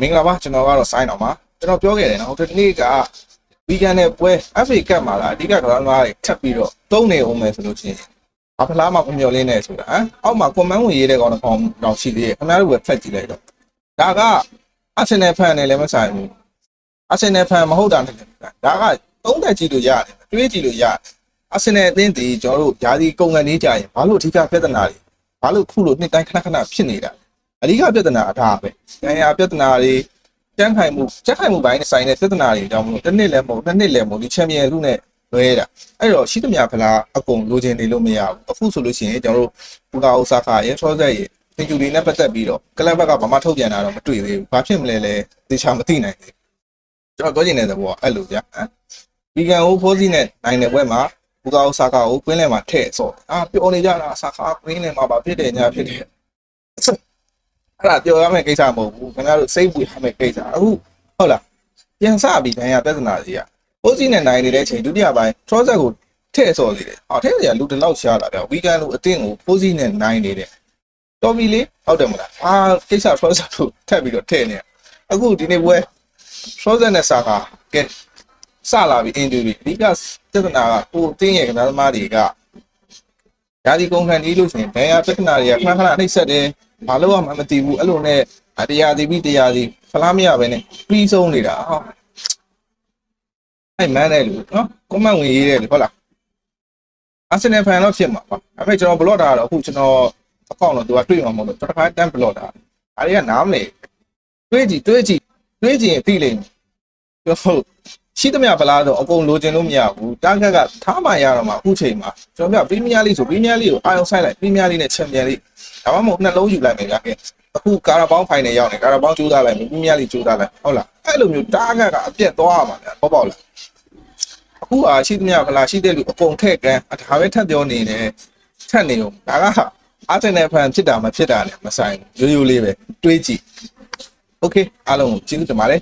မင်္ဂလာပါကျွန်တော်ကတော့စိုင်းအောင်ပါကျွန်တော်ပြောခဲ့တယ်နော်ဒီနေ့ကဗီဂန်နဲ့ပွဲ FA ကပ်မှာလားအဓိကကစားသမားတွေထပ်ပြီးတော့တုံးနေအောင်မယ်ဆိုလို့ချင်းဘာဖလားမှမမျှော်လင့်နေဆိုတာအောက်မှာကွန်မန်းဝင်ရေးတဲ့ကောင်တော့ရှိသေးတယ်ခင်ဗျားတို့ပဲဖက်ကြည့်လိုက်တော့ဒါကအာဆင်နယ်ဖန်နဲ့လည်းမဆိုင်ဘူးအာဆင်နယ်ဖန်မဟုတ်တာနဲ့ဒါကသုံးသက်ကြည့်လို့ရတယ်တွေးကြည့်လို့ရတယ်အာဆင်နယ်အသင်းဒီကျွန်တော်တို့ယာစီကုန်ကန်နေကြရင်ဘာလို့အဓိကပြဿနာတွေဘာလို့ခုလိုနှစ်တိုင်းခဏဖြစ်နေတာအဓိကပြဿနာအထားပဲ။နိုင်ငံပြဿနာတွေတန်းခိုင်မှုပိုင်းနဲ့ဆိုင်တဲ့ပြဿနာတွေကြောင့်မလို့တစ်နှစ်လည်းမဟုတ်နှစ်နှစ်လည်းမဟုတ်ဒီချန်ပီယံလူနဲ့လွဲတာ။အဲ့တော့ရှိသမျှဖလားအကုန်လိုချင်နေလို့မရဘူး။အခုဆိုလို့ရှိရင်ကျွန်တော်တို့ဘူကာအိုဆာကာရဲ့ချောဆက်ရဲ့သင်္ကြန်တွေနဲ့ပတ်သက်ပြီးတော့ကလပ်ဘက်ကဘာမှထုတ်ပြန်တာတော့မတွေ့သေးဘူး။ဘာဖြစ်မလဲလဲသေချာမသိနိုင်သေးဘူး။ကျွန်တော်ပြောချင်တဲ့သဘောကအဲ့လိုဗျာ။ဗီဂန်ဟိုဖိုးစီနဲ့နိုင်တဲ့ဘက်မှာဘူကာအိုဆာကာကိုကွင်းလယ်မှာထည့်ဆော့။ပျော်နေကြတာဆာကာကွင်းလယ်မှာဘာဖြစ်တယ်ညာဖြစ်တယ်။အဲ့ဒါပြောရမယ့်ကိစ္စမဟုတ်ဘူးခင်ဗျားတို့စိတ်ပူရမယ့်ကိစ္စအခုဟုတ်လားပြန်စပြီးနိုင်ငံပြဿနာကြီးอ่ะပိုးစီနဲ့နိုင်နေတဲ့အချိန်ဒုတိယပိုင်း process ကိုထည့်ဆော်နေတယ်ထည့်စရာလူတစ်လောက်ရှားလာတယ်ဝီကန်လိုအတင်းကိုပိုးစီနဲ့နိုင်နေတယ်တော်ပြီလေဟုတ်တယ်မလားကိစ္စ process ကိုထပ်ပြီးတော့ထည့်နေအခုဒီနေ့ပွဲ process နဲ့စာကကဲစလာပြီး interview အဓိကပြဿနာကကိုအတင်းရဲ့ခင်ဗျားသမားတွေကယာဒီကုန်ခံနေလို့ဆိုရင်ဘယ်ဟာပြဿနာတွေကခဏနှိပ်စက်တယ်ဘာလို့မှမသိဘူးအဲ့လိုနဲ့တရားစီဖလားမရပဲနဲ့ပြီးဆုံးနေတာဟောအဲ့မန်းတဲ့လူနော်ကွန်မန့်ဝင်ရေးတဲ့လူဟုတ်လားအာဆင်နယ်ဖန်တော့ဖြစ်မှာပါအဲ့မဲ့ကျွန်တော်ဘလော့တာတော့အခုကျွန်တော်အကောင့်တော့သူကတွေ့မှာမဟုတ်လို့တစ်ခါတန်းဘလော့တာအားတွေကနားမလဲတွေးကြည့်ရင်သိလိမ့်မယ်ဟုတ်ရှိသမျှဖလားတော့အကုန်လိုချင်လို့မရဘူးတာဂက်ကထားမှရတော့မှအခုချိန်မှာကျွန်တော်ပြပရီးမီးယားလိဆိုပရီးမီးယားလိကိုအာရုံစိုက်လိုက်ပရီးမီးယားလိနဲ့ချန်ပီယံလိဒါမှမဟုတ်နှလုံးယူလိုက်မယ်ကြာခဲ့အခုကာရာဘောင်းဖိုင်နယ်ရောက်နေကာရာဘောင်းကျိုးသားလိုက်ပရီးမီးယားလိကျိုးသားလိုက်ဟုတ်လားအဲ့လိုမျိုးတာဂက်ကအပြတ်သွားရမှာဗျာပေါ့ပေါ့လားအခုရှိသမျှဖလားရှိတဲ့လူအကုန်ထည့်ကန်ဒါပဲထပ်ပြောနေတယ်ထပ်နေအောင်ဒါကအာဆင်နယ်ဖန်ဖြစ်တာမဖြစ်တာနဲ့မဆိုင်ရိုးရိုးလေးပဲတွေးကြည့်โอเคအားလုံးကိုကျေးဇူးတင်ပါတယ်